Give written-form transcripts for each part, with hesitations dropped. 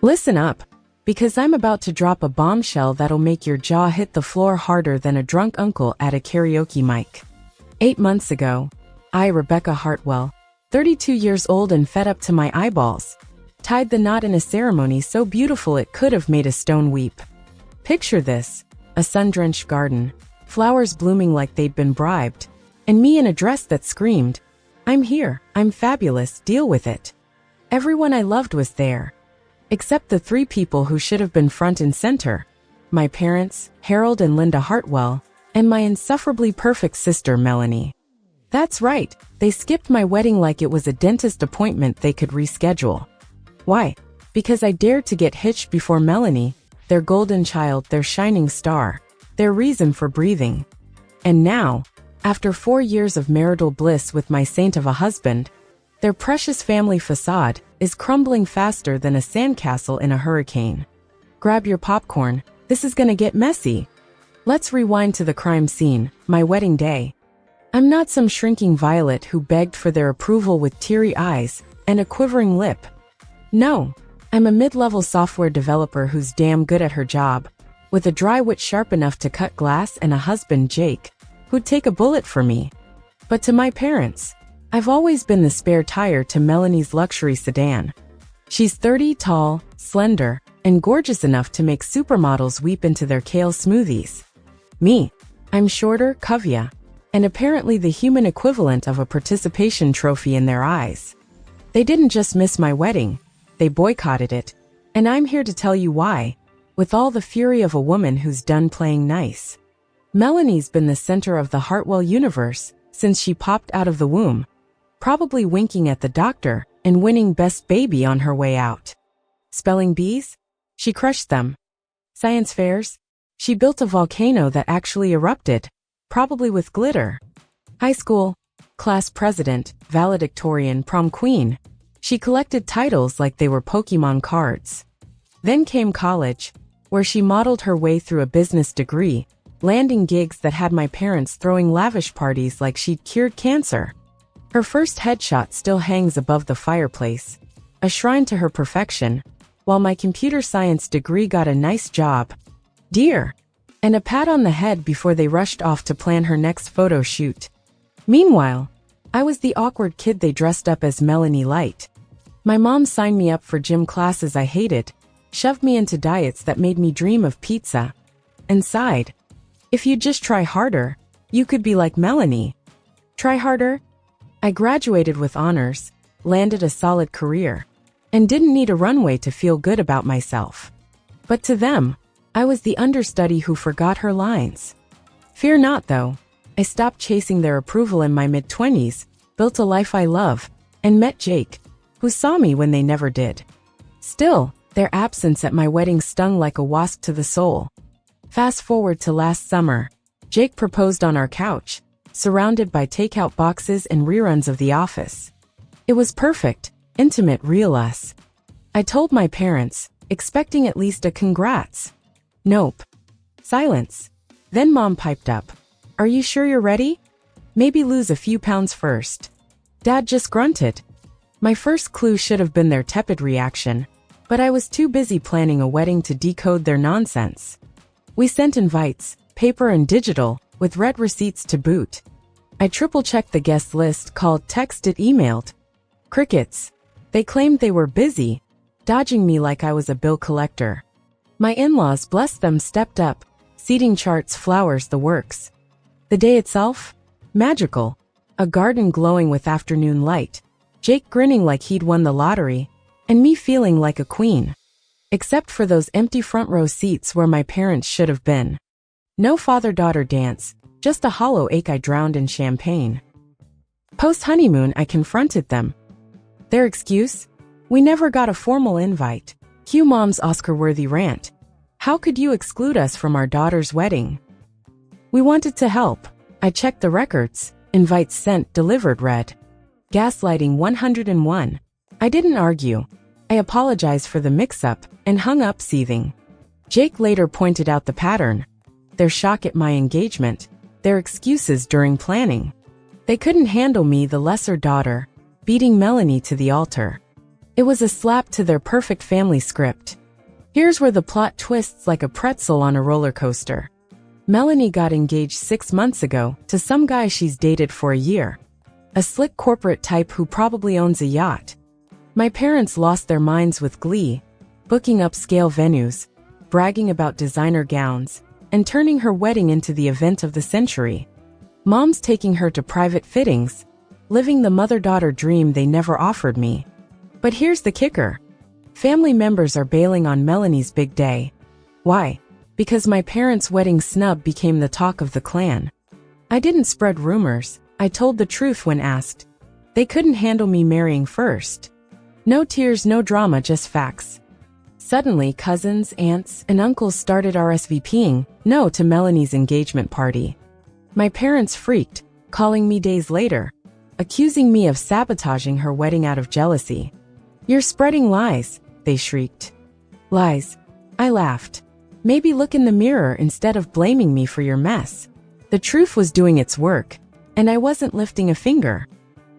Listen up, because I'm about to drop a bombshell that'll make your jaw hit the floor harder than a drunk uncle at a karaoke mic. 8 months ago, I, Rebecca Hartwell, 32 years old and fed up to my eyeballs, tied the knot in a ceremony so beautiful it could have made a stone weep. Picture this, a sun-drenched garden, flowers blooming like they'd been bribed, and me in a dress that screamed, "I'm here, I'm fabulous, deal with it." Everyone I loved was there, except the 3 people who should have been front and center: my parents, Harold and Linda Hartwell, and my insufferably perfect sister, Melanie. That's right, they skipped my wedding like it was a dentist appointment they could reschedule. Why? Because I dared to get hitched before Melanie, their golden child, their shining star, their reason for breathing. And now, after 4 years of marital bliss with my saint of a husband, their precious family facade is crumbling faster than a sandcastle in a hurricane. Grab your popcorn, this is gonna get messy. Let's rewind to the crime scene, my wedding day. I'm not some shrinking violet who begged for their approval with teary eyes and a quivering lip. No, I'm a mid-level software developer who's damn good at her job, with a dry wit sharp enough to cut glass and a husband, Jake, who'd take a bullet for me. But to my parents, I've always been the spare tire to Melanie's luxury sedan. She's 30, tall, slender, and gorgeous enough to make supermodels weep into their kale smoothies. Me, I'm shorter, curvier, and apparently the human equivalent of a participation trophy in their eyes. They didn't just miss my wedding, they boycotted it, and I'm here to tell you why, with all the fury of a woman who's done playing nice. Melanie's been the center of the Hartwell universe since she popped out of the womb, probably winking at the doctor and winning Best Baby on her way out. Spelling bees? She crushed them. Science fairs? She built a volcano that actually erupted, probably with glitter. High school, class president, valedictorian, prom queen. She collected titles like they were Pokemon cards. Then came college, where she modeled her way through a business degree, landing gigs that had my parents throwing lavish parties like she'd cured cancer. Her first headshot still hangs above the fireplace, a shrine to her perfection, while my computer science degree got a nice job, dear, and a pat on the head before they rushed off to plan her next photo shoot. Meanwhile, I was the awkward kid they dressed up as Melanie Light. My mom signed me up for gym classes I hated, shoved me into diets that made me dream of pizza, and sighed, "If you just try harder, you could be like Melanie." Try harder? I graduated with honors, landed a solid career, and didn't need a runway to feel good about myself. But to them, I was the understudy who forgot her lines. Fear not, though. I stopped chasing their approval in my mid-20s, built a life I love, and met Jake, who saw me when they never did. Still, their absence at my wedding stung like a wasp to the soul. Fast forward to last summer, Jake proposed on our couch, surrounded by takeout boxes and reruns of The Office. It was perfect, intimate, real us. I told my parents, expecting at least a congrats. Nope. Silence. Then Mom piped up. "Are you sure you're ready? Maybe lose a few pounds first." Dad just grunted. My first clue should have been their tepid reaction, but I was too busy planning a wedding to decode their nonsense. We sent invites, paper and digital, with red receipts to boot. I triple-checked the guest list, called, texted, emailed. Crickets. They claimed they were busy, dodging me like I was a bill collector. My in-laws, bless them, stepped up, seating charts, flowers, the works. The day itself? Magical. A garden glowing with afternoon light, Jake grinning like he'd won the lottery, and me feeling like a queen. Except for those empty front row seats where my parents should have been. No father-daughter dance, just a hollow ache I drowned in champagne. Post-honeymoon, I confronted them. Their excuse? We never got a formal invite. Cue Mom's Oscar-worthy rant. How could you exclude us from our daughter's wedding? We wanted to help. I checked the records. Invites sent, delivered, read. Gaslighting 101. I didn't argue. I apologized for the mix-up and hung up seething. Jake later pointed out the pattern. Their shock at my engagement, their excuses during planning. They couldn't handle me, the lesser daughter, beating Melanie to the altar. It was a slap to their perfect family script. Here's where the plot twists like a pretzel on a roller coaster. Melanie got engaged 6 months ago to some guy she's dated for a year. A slick corporate type who probably owns a yacht. My parents lost their minds with glee, booking upscale venues, bragging about designer gowns, and turning her wedding into the event of the century. Mom's taking her to private fittings, living the mother-daughter dream they never offered me. But here's the kicker. Family members are bailing on Melanie's big day. Why? Because my parents' wedding snub became the talk of the clan. I didn't spread rumors, I told the truth when asked. They couldn't handle me marrying first. No tears, no drama, just facts. Suddenly, cousins, aunts, and uncles started RSVPing no to Melanie's engagement party. My parents freaked, calling me days later, accusing me of sabotaging her wedding out of jealousy. "You're spreading lies," they shrieked. Lies. I laughed. Maybe look in the mirror instead of blaming me for your mess. The truth was doing its work, and I wasn't lifting a finger.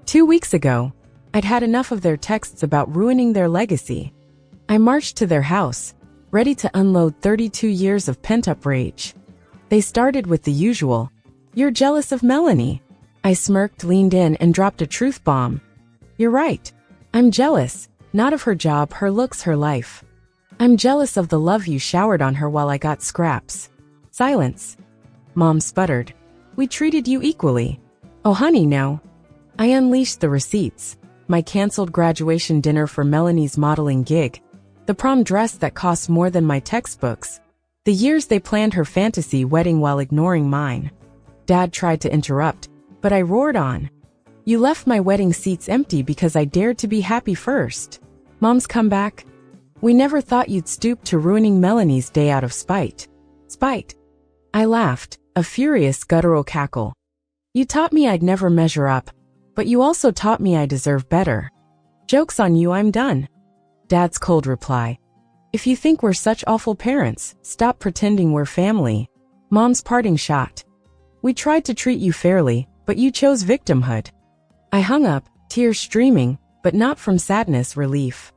2 weeks ago, I'd had enough of their texts about ruining their legacy. I marched to their house, ready to unload 32 years of pent-up rage. They started with the usual, "You're jealous of Melanie." I smirked, leaned in, and dropped a truth bomb. "You're right. I'm jealous, not of her job, her looks, her life. I'm jealous of the love you showered on her while I got scraps." Silence. Mom sputtered. "We treated you equally." "Oh honey, no." I unleashed the receipts. My canceled graduation dinner for Melanie's modeling gig. The prom dress that cost more than my textbooks. The years they planned her fantasy wedding while ignoring mine. Dad tried to interrupt, but I roared on. "You left my wedding seats empty because I dared to be happy first." Mom's comeback. "We never thought you'd stoop to ruining Melanie's day out of spite." Spite. I laughed, a furious guttural cackle. "You taught me I'd never measure up, but you also taught me I deserve better. Joke's on you, I'm done." Dad's cold reply. "If you think we're such awful parents, stop pretending we're family." Mom's parting shot. "We tried to treat you fairly, but you chose victimhood." I hung up, tears streaming, but not from sadness, relief.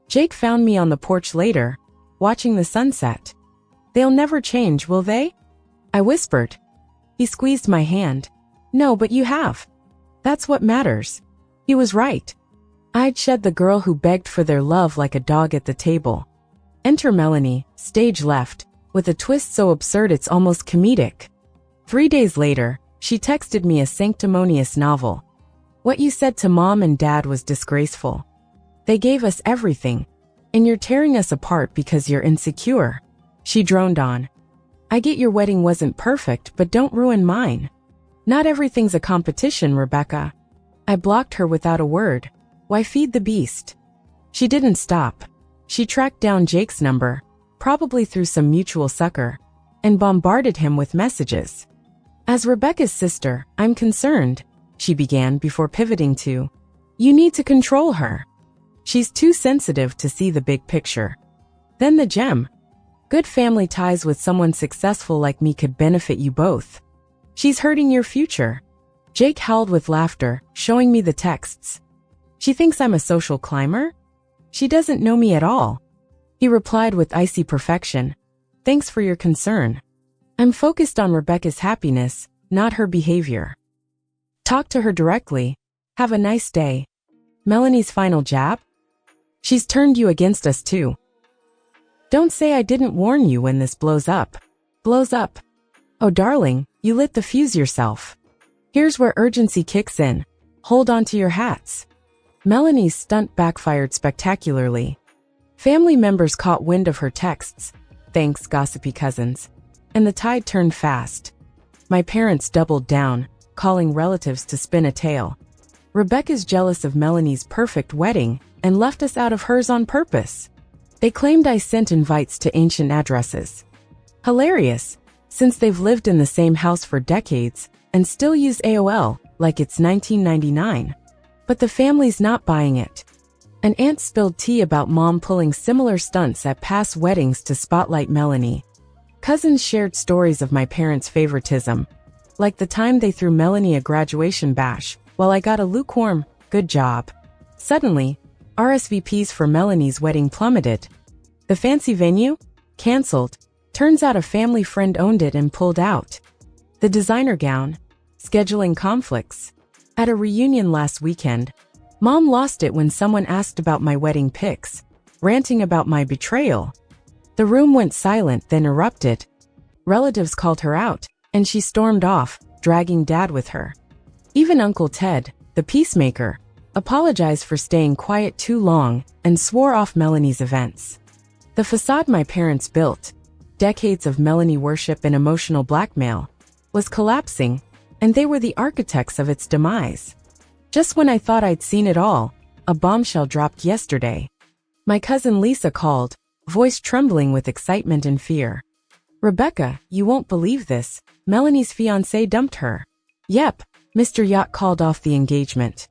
Jake found me on the porch later, watching the sunset. "They'll never change, will they?" I whispered. He squeezed my hand. "No, but you have. That's what matters." He was right. I'd shed the girl who begged for their love like a dog at the table. Enter Melanie, stage left, with a twist so absurd it's almost comedic. 3 days later, she texted me a sanctimonious novel. "What you said to Mom and Dad was disgraceful. They gave us everything, and you're tearing us apart because you're insecure." She droned on. "I get your wedding wasn't perfect, but don't ruin mine. Not everything's a competition, Rebecca." I blocked her without a word. Why feed the beast? She didn't stop. She tracked down Jake's number, probably through some mutual sucker, and bombarded him with messages. "As Rebecca's sister, I'm concerned," she began before pivoting to, "You need to control her. She's too sensitive to see the big picture." Then the gem. "Good family ties with someone successful like me could benefit you both. She's hurting your future." Jake howled with laughter, showing me the texts. "She thinks I'm a social climber? She doesn't know me at all." He replied with icy perfection. "Thanks for your concern. I'm focused on Rebecca's happiness, not her behavior. Talk to her directly. Have a nice day." Melanie's final jab? "She's turned you against us too. Don't say I didn't warn you when this blows up." Blows up. Oh darling, you lit the fuse yourself. Here's where urgency kicks in. Hold on to your hats. Melanie's stunt backfired spectacularly. Family members caught wind of her texts, thanks gossipy cousins, and the tide turned fast. My parents doubled down, calling relatives to spin a tale. Rebecca's jealous of Melanie's perfect wedding and left us out of hers on purpose. They claimed I sent invites to ancient addresses. Hilarious, since they've lived in the same house for decades and still use AOL like it's 1999. But the family's not buying it. An aunt spilled tea about Mom pulling similar stunts at past weddings to spotlight Melanie. Cousins shared stories of my parents' favoritism, like the time they threw Melanie a graduation bash while I got a lukewarm, "good job." Suddenly, RSVPs for Melanie's wedding plummeted. The fancy venue? Cancelled. Turns out a family friend owned it and pulled out. The designer gown? Scheduling conflicts. At a reunion last weekend, Mom lost it when someone asked about my wedding pics, ranting about my betrayal. The room went silent, then erupted. Relatives called her out, and she stormed off, dragging Dad with her. Even Uncle Ted, the peacemaker, apologized for staying quiet too long and swore off Melanie's events. The facade my parents built, decades of Melanie worship and emotional blackmail, was collapsing, and they were the architects of its demise. Just when I thought I'd seen it all, a bombshell dropped yesterday. My cousin Lisa called, voice trembling with excitement and fear. "Rebecca, you won't believe this. Melanie's fiancé dumped her." "Yep," Mr. Yacht called off the engagement.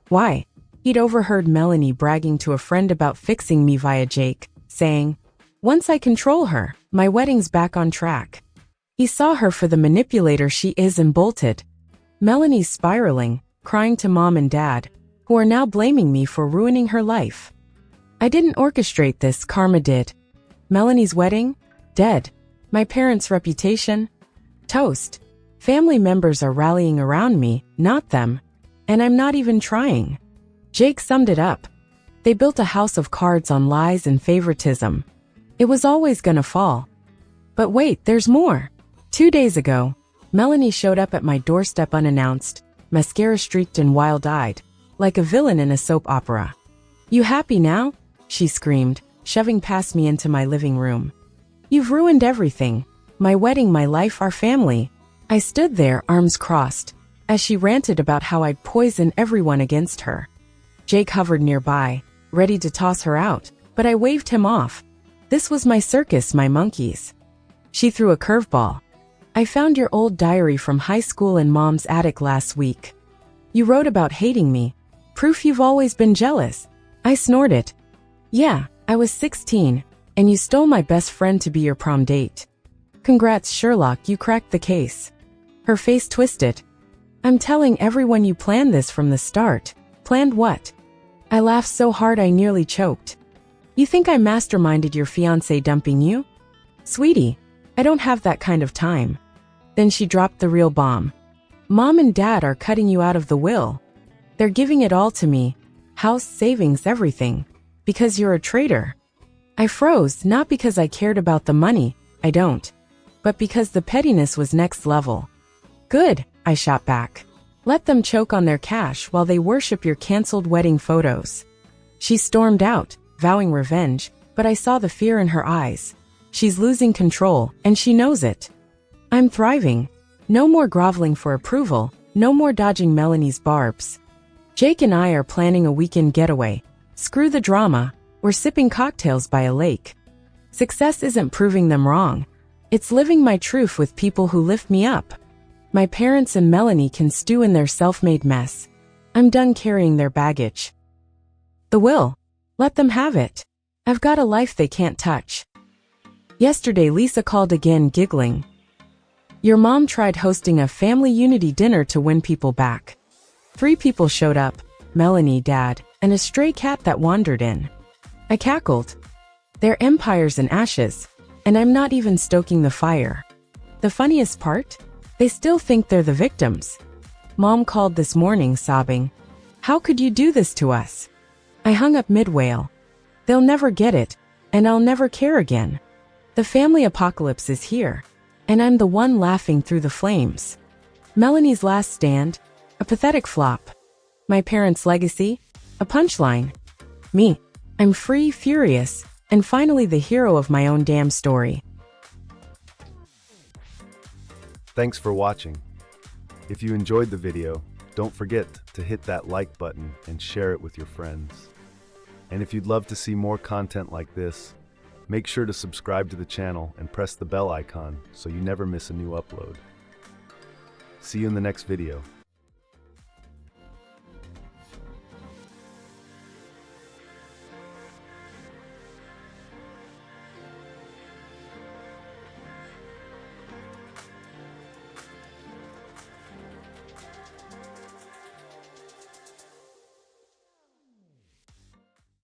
Why? He'd overheard Melanie bragging to a friend about fixing me via Jake, saying, "Once I control her, my wedding's back on track." He saw her for the manipulator she is and bolted. Melanie's spiraling, crying to Mom and Dad, who are now blaming me for ruining her life. I didn't orchestrate this, karma did. Melanie's wedding? Dead. My parents' reputation? Toast. Family members are rallying around me, not them. And I'm not even trying. Jake summed it up. They built a house of cards on lies and favoritism. It was always gonna fall. But wait, there's more. 2 days ago, Melanie showed up at my doorstep unannounced, mascara streaked and wild-eyed, like a villain in a soap opera. "You happy now?" she screamed, shoving past me into my living room. "You've ruined everything. My wedding, my life, our family." I stood there, arms crossed, as she ranted about how I'd poison everyone against her. Jake hovered nearby, ready to toss her out, but I waved him off. This was my circus, my monkeys. She threw a curveball. "I found your old diary from high school in Mom's attic last week. You wrote about hating me. Proof you've always been jealous." I snorted. "Yeah, I was 16, and you stole my best friend to be your prom date. Congrats, Sherlock, you cracked the case." Her face twisted. "I'm telling everyone you planned this from the start." "Planned what?" I laughed so hard I nearly choked. "You think I masterminded your fiancé dumping you?" "Sweetie, I don't have that kind of time." Then she dropped the real bomb. "Mom and Dad are cutting you out of the will. They're giving it all to me. House, savings, everything. Because you're a traitor." I froze, not because I cared about the money, I don't, but because the pettiness was next level. "Good," I shot back. "Let them choke on their cash while they worship your cancelled wedding photos." She stormed out, vowing revenge, but I saw the fear in her eyes. She's losing control, and she knows it. I'm thriving. No more groveling for approval, no more dodging Melanie's barbs. Jake and I are planning a weekend getaway. Screw the drama, we're sipping cocktails by a lake. Success isn't proving them wrong. It's living my truth with people who lift me up. My parents and Melanie can stew in their self-made mess. I'm done carrying their baggage. The will. Let them have it. I've got a life they can't touch. Yesterday Lisa called again, giggling. "Your mom tried hosting a family unity dinner to win people back. 3 people showed up, Melanie, Dad, and a stray cat that wandered in." I cackled. "Their empire's in ashes, and I'm not even stoking the fire. The funniest part? They still think they're the victims." Mom called this morning, sobbing. "How could you do this to us?" I hung up mid-wail. They'll never get it, and I'll never care again. The family apocalypse is here, and I'm the one laughing through the flames. Melanie's last stand? A pathetic flop. My parents' legacy? A punchline. Me. I'm free, furious, and finally the hero of my own damn story. Thanks for watching. If you enjoyed the video, don't forget to hit that like button and share it with your friends. And if you'd love to see more content like this, make sure to subscribe to the channel and press the bell icon so you never miss a new upload. See you in the next video.